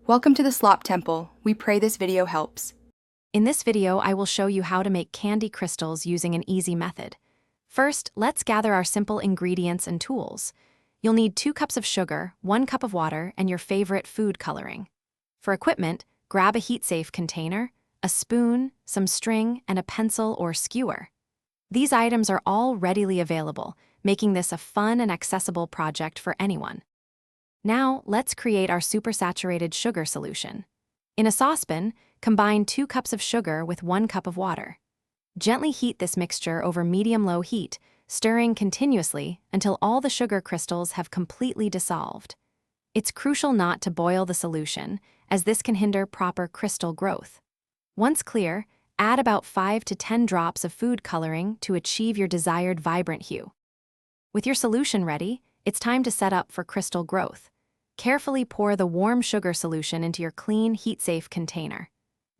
Welcome to the Slop Temple. We pray this video helps. In this video, I will show you how to make candy crystals using an easy method. First, let's gather our simple ingredients and tools. You'll need 2 cups of sugar, 1 cup of water, and your favorite food coloring. For equipment, grab a heat-safe container, a spoon, some string, and a pencil or skewer. These items are all readily available, making this a fun and accessible project for anyone. Now, let's create our supersaturated sugar solution. In a saucepan, combine 2 cups of sugar with 1 cup of water. Gently heat this mixture over medium-low heat, stirring continuously until all the sugar crystals have completely dissolved. It's crucial not to boil the solution, as this can hinder proper crystal growth. Once clear, add about 5 to 10 drops of food coloring to achieve your desired vibrant hue. With your solution ready, it's time to set up for crystal growth. Carefully pour the warm sugar solution into your clean, heat-safe container.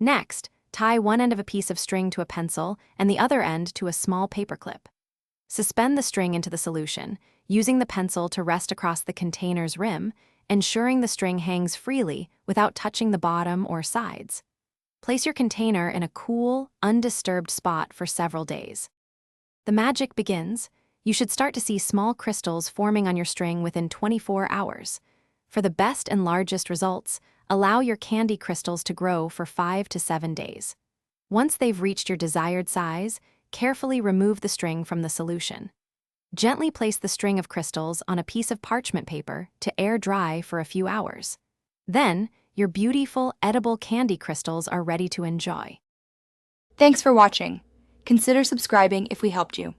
Next, tie one end of a piece of string to a pencil and the other end to a small paperclip. Suspend the string into the solution, using the pencil to rest across the container's rim, ensuring the string hangs freely without touching the bottom or sides. Place your container in a cool, undisturbed spot for several days. The magic begins. You should start to see small crystals forming on your string within 24 hours. For the best and largest results, allow your candy crystals to grow for 5 to 7 days. Once they've reached your desired size, carefully remove the string from the solution. Gently place the string of crystals on a piece of parchment paper to air dry for a few hours. Then, your beautiful, edible candy crystals are ready to enjoy. Thanks for watching. Consider subscribing if we helped you.